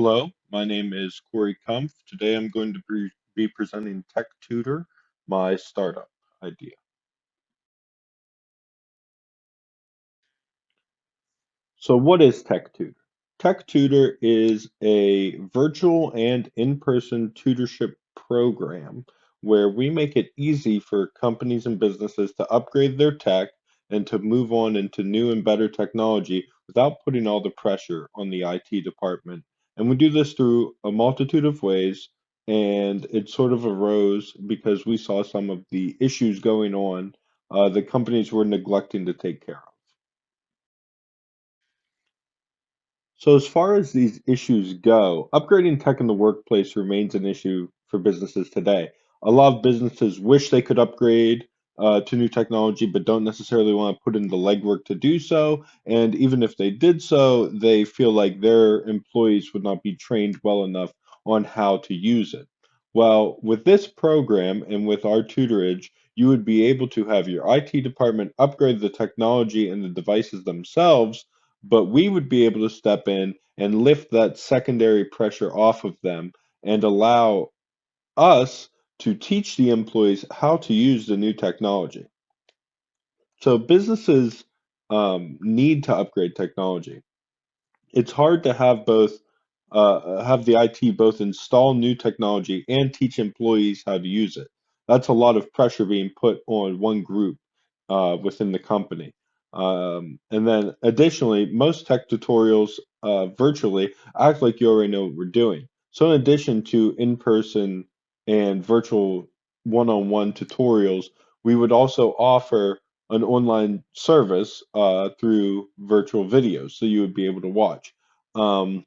Hello, my name is Corey Kumpf. Today I'm going to be presenting Tech Tutor, my startup idea. So, what is Tech Tutor? Tech Tutor is a virtual and in-person tutorship program where we make it easy for companies and businesses to upgrade their tech and to move on into new and better technology without putting all the pressure on the IT department. And we do this through a multitude of ways, and it sort of arose because we saw some of the issues going on that companies were neglecting to take care of. So, as far as these issues go, upgrading tech in the workplace remains an issue for businesses today. A lot of businesses wish they could upgrade to new technology, but don't necessarily want to put in the legwork to do so. And even if they did so, they feel like their employees would not be trained well enough on how to use it. Well, with this program and with our tutorage, you would be able to have your IT department upgrade the technology and the devices themselves, but we would be able to step in and lift that secondary pressure off of them and allow us to teach the employees how to use the new technology. So businesses need to upgrade technology. It's hard to have both have the IT both install new technology and teach employees how to use it. That's a lot of pressure being put on one group within the company. And then additionally, most tech tutorials virtually act like you already know what we're doing. So in addition to in-person and virtual one-on-one tutorials, we would also offer an online service through virtual videos, so you would be able to watch. Um,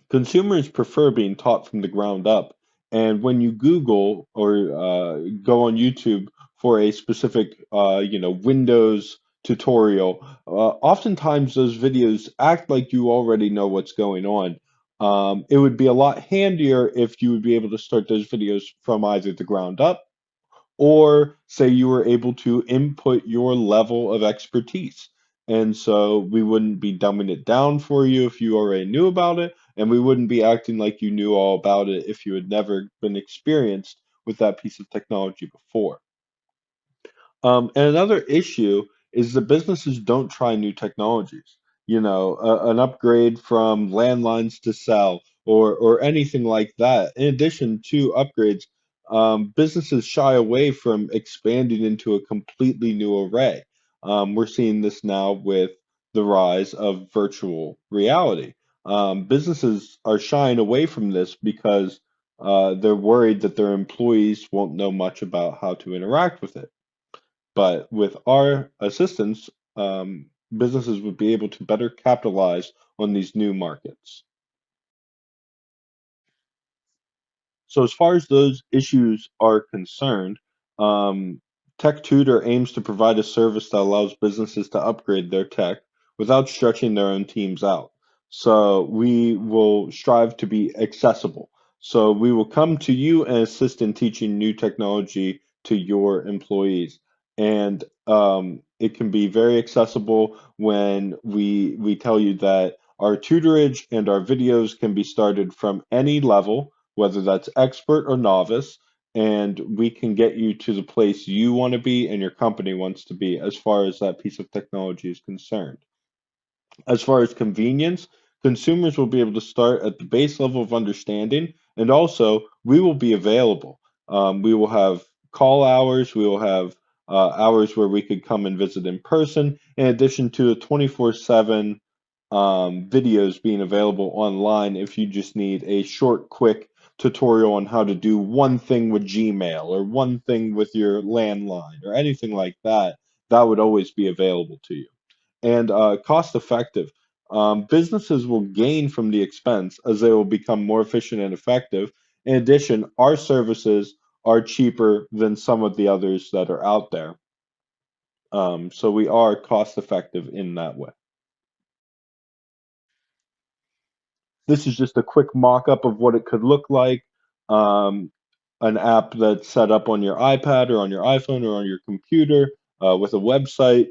Consumers prefer being taught from the ground up, and when you Google or go on YouTube for a specific, Windows tutorial, oftentimes those videos act like you already know what's going on. It would be a lot handier if you would be able to start those videos from either the ground up or say you were able to input your level of expertise. And so we wouldn't be dumbing it down for you if you already knew about it, and we wouldn't be acting like you knew all about it if you had never been experienced with that piece of technology before. And another issue is that businesses don't try new technologies. An upgrade from landlines to cell or anything like that. In addition to upgrades, businesses shy away from expanding into a completely new array. We're seeing this now with the rise of virtual reality. Businesses are shying away from this because they're worried that their employees won't know much about how to interact with it. But with our assistance, businesses would be able to better capitalize on these new markets. So as far as those issues are concerned, um, Tech Tutor aims to provide a service that allows businesses to upgrade their tech without stretching their own teams out. So we will strive to be accessible. So we will come to you and assist in teaching new technology to your employees. And it can be very accessible when we tell you that our tutorage and our videos can be started from any level, whether that's expert or novice, and we can get you to the place you want to be and your company wants to be as far as that piece of technology is concerned. As far as convenience, consumers will be able to start at the base level of understanding, and also we will be available. We will have call hours, we will have hours where we could come and visit in person, in addition to the 24/7 videos being available online if you just need a short, quick tutorial on how to do one thing with Gmail or one thing with your landline or anything like that. That would always be available to you and cost effective. Businesses will gain from the expense as they will become more efficient and effective. In addition, our services are cheaper than some of the others that are out there. So we are cost effective in that way. This is just a quick mock-up of what it could look like. Um, an app that's set up on your iPad or on your iPhone or on your computer with a website.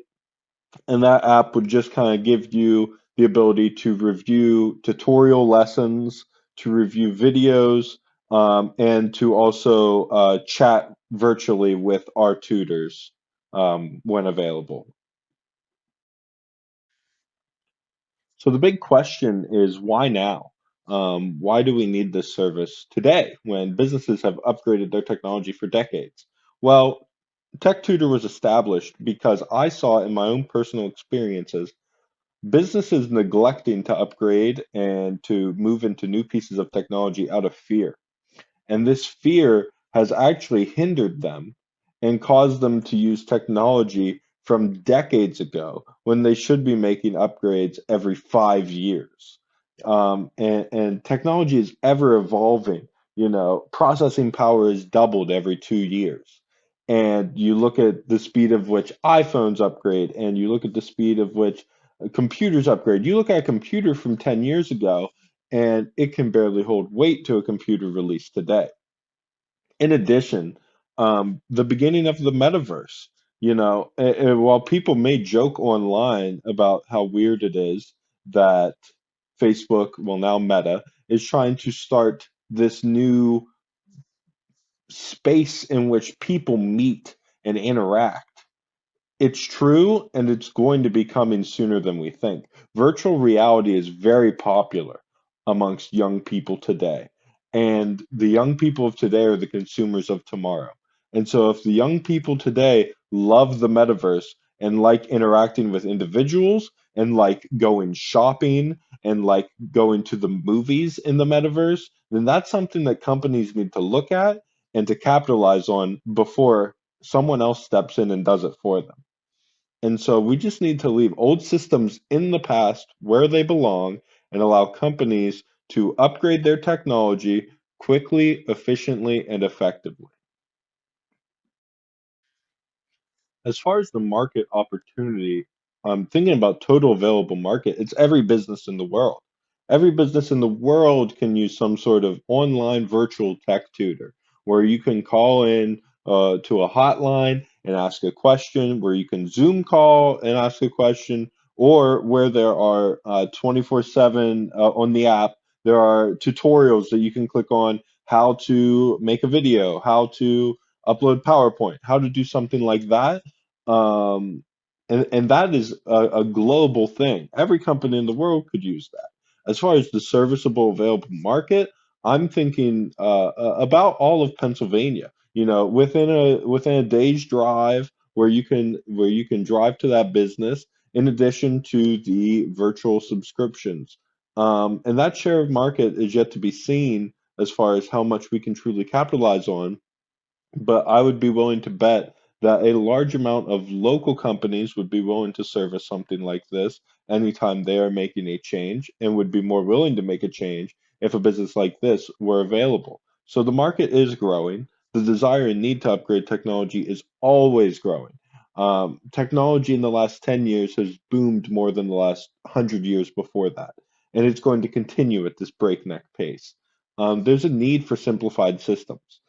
And that app would just kind of give you the ability to review tutorial lessons, to review videos, and to also chat virtually with our tutors when available. So the big question is why now? Why do we need this service today when businesses have upgraded their technology for decades? Well, Tech Tutor was established because I saw in my own personal experiences businesses neglecting to upgrade and to move into new pieces of technology out of fear. And this fear has actually hindered them and caused them to use technology from decades ago when they should be making upgrades every 5 years. And technology is ever evolving. Processing power is doubled every 2 years. And you look at the speed of which iPhones upgrade, and you look at the speed of which computers upgrade. You look at a computer from 10 years ago, and it can barely hold weight to a computer released today. In addition, the beginning of the metaverse, while people may joke online about how weird it is that Facebook, well, now Meta, is trying to start this new space in which people meet and interact. It's true, and it's going to be coming sooner than we think. Virtual reality is very popular amongst young people today, and the young people of today are the consumers of tomorrow. And so, if the young people today love the metaverse and like interacting with individuals and like going shopping and like going to the movies in the metaverse, then that's something that companies need to look at and to capitalize on before someone else steps in and does it for them. And so we just need to leave old systems in the past where they belong and allow companies to upgrade their technology quickly, efficiently, and effectively. As far as the market opportunity, thinking about total available market, it's every business in the world. Every business in the world can use some sort of online virtual tech tutor where you can call in to a hotline and ask a question, where you can Zoom call and ask a question, or where there are 24/7 on the app, there are tutorials that you can click on how to make a video, how to upload PowerPoint, how to do something like that. And that is a global thing. Every company in the world could use that. As far as the serviceable available market, I'm thinking about all of Pennsylvania. Within a day's drive where you can drive to that business. In addition to the virtual subscriptions, and that share of market is yet to be seen as far as how much we can truly capitalize on, but I would be willing to bet that a large amount of local companies would be willing to service something like this anytime they are making a change and would be more willing to make a change if a business like this were available. So the market is growing. The desire and need to upgrade technology is always growing. Technology in the last 10 years has boomed more than the last 100 years before that, and it's going to continue at this breakneck pace. There's a need for simplified systems.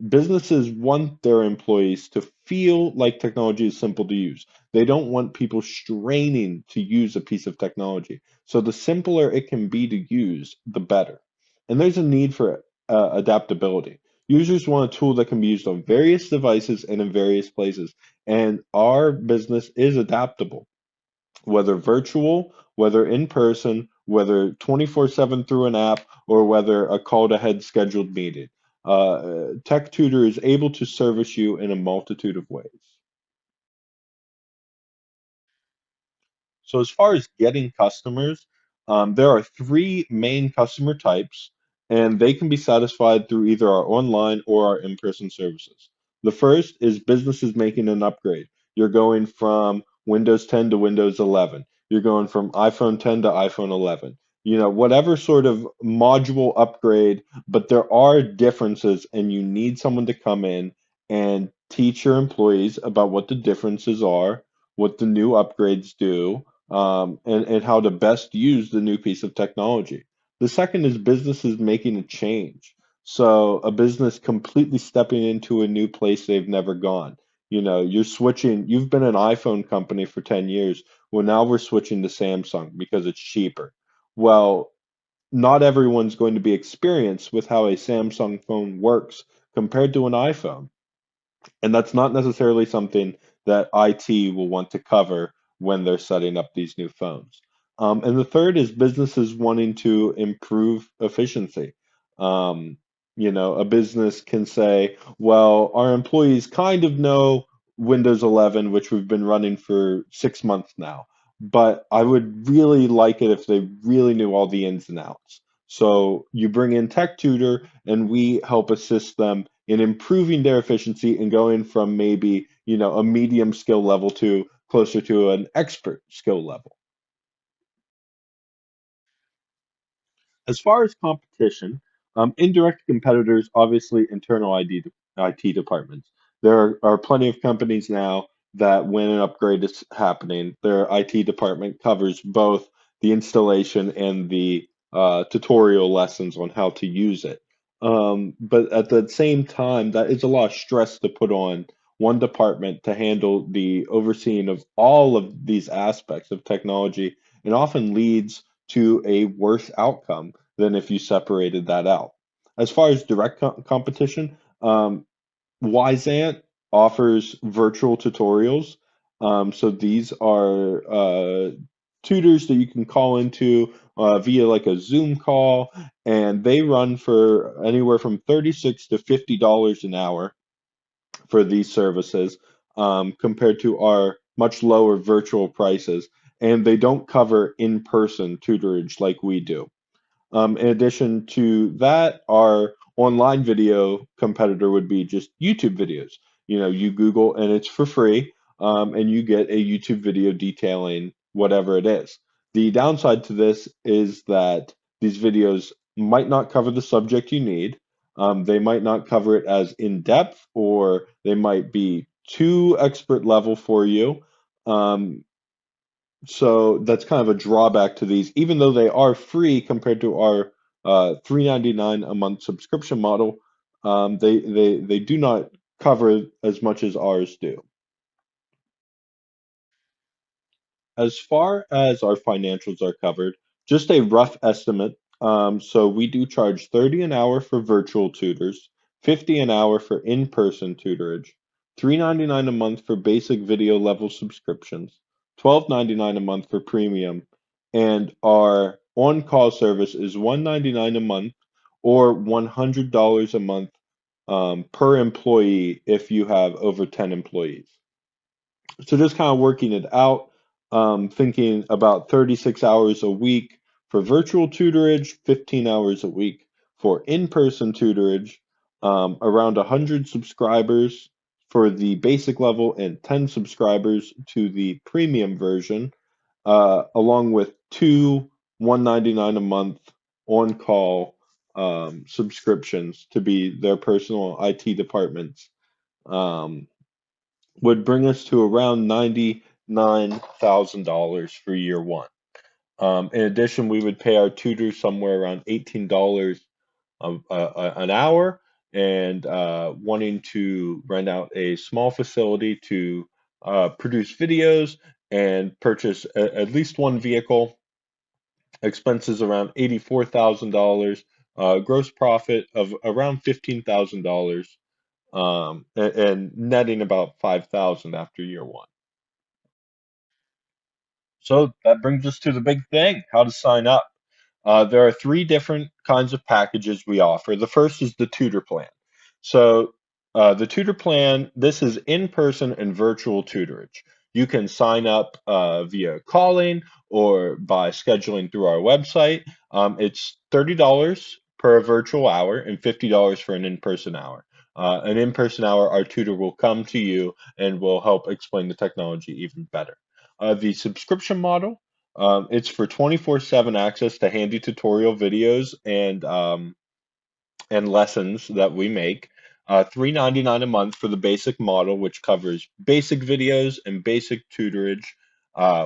Businesses want their employees to feel like technology is simple to use. They don't want people straining to use a piece of technology. So the simpler it can be to use, the better. And there's a need for adaptability. Users want a tool that can be used on various devices and in various places. And our business is adaptable, whether virtual, whether in person, whether 24/7 through an app, or whether a call to head scheduled meeting. Tech Tutor is able to service you in a multitude of ways. So as far as getting customers, there are three main customer types, and they can be satisfied through either our online or our in-person services. The first is businesses making an upgrade. You're going from Windows 10 to Windows 11. You're going from iPhone 10 to iPhone 11. Whatever sort of module upgrade, but there are differences, and you need someone to come in and teach your employees about what the differences are, what the new upgrades do, and how to best use the new piece of technology. The second is businesses making a change. So a business completely stepping into a new place they've never gone. You're switching, you've been an iPhone company for 10 years. Well, now we're switching to Samsung because it's cheaper. Well, not everyone's going to be experienced with how a Samsung phone works compared to an iPhone. And that's not necessarily something that IT will want to cover when they're setting up these new phones. And the third is businesses wanting to improve efficiency. Um, a business can say, well, our employees kind of know Windows 11, which we've been running for 6 months now, but I would really like it if they really knew all the ins and outs. So you bring in Tech Tutor, and we help assist them in improving their efficiency and going from maybe, a medium skill level to closer to an expert skill level. As far as competition, indirect competitors, obviously internal IT departments. There are plenty of companies now that when an upgrade is happening, their IT department covers both the installation and the tutorial lessons on how to use it. But at the same time, that is a lot of stress to put on one department to handle the overseeing of all of these aspects of technology, and often leads to a worse outcome than if you separated that out. As far as direct competition, Wyzant offers virtual tutorials. So these are tutors that you can call into via like a Zoom call, and they run for anywhere from $36 to $50 an hour for these services, compared to our much lower virtual prices. And they don't cover in-person tutorage like we do. In addition to that, our online video competitor would be just YouTube videos. You Google and it's for free, and you get a YouTube video detailing whatever it is. The downside to this is that these videos might not cover the subject you need. They might not cover it as in depth, or they might be too expert level for you. Um, so that's kind of a drawback to these, even though they are free compared to our $3.99 a month subscription model. They do not cover as much as ours do. As far as our financials are covered, just a rough estimate. So we do charge 30 an hour for virtual tutors, 50 an hour for in-person tutorage, 3.99 a month for basic video level subscriptions, 12.99 a month for premium, and our on-call service is 199 a month or $100 a month per employee if you have over 10 employees. So just kind of working it out, thinking about 36 hours a week for virtual tutorage, 15 hours a week for in-person tutorage, around 100 subscribers for the basic level and 10 subscribers to the premium version, along with two 199 a month on-call subscriptions to be their personal IT departments. Um, would bring us to around $99,000 for year one. In addition, we would pay our tutors somewhere around $18 an hour, and wanting to rent out a small facility to produce videos and purchase at least one vehicle. Expenses around $84,000, gross profit of around $15,000, and netting about 5,000 after year one. So that brings us to the big thing, how to sign up. There are three different kinds of packages we offer. The first is the tutor plan. So the tutor plan, this is in-person and virtual tutorage. You can sign up via calling or by scheduling through our website. It's $30 per virtual hour and $50 for an in-person hour. An in-person hour, our tutor will come to you and will help explain the technology even better. The subscription model, it's for 24/7 access to handy tutorial videos and lessons that we make. 3.99 a month for the basic model, which covers basic videos and basic tutorage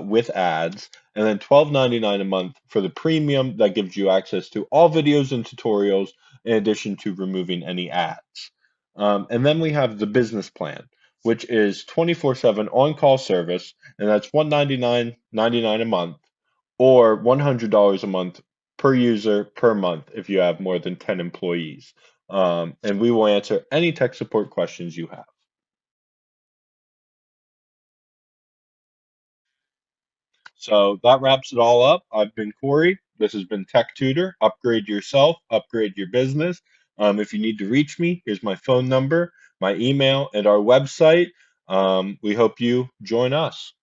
with ads, and then 12.99 a month for the premium that gives you access to all videos and tutorials in addition to removing any ads. And then we have the business plan, which is 24/7 on-call service, and that's $199.99 a month or $100 a month per user per month if you have more than 10 employees. And we will answer any tech support questions you have. So that wraps it all up. I've been Corey. This has been Tech Tutor. Upgrade yourself, upgrade your business. If you need to reach me, here's my phone number, my email, and our website. We hope you join us.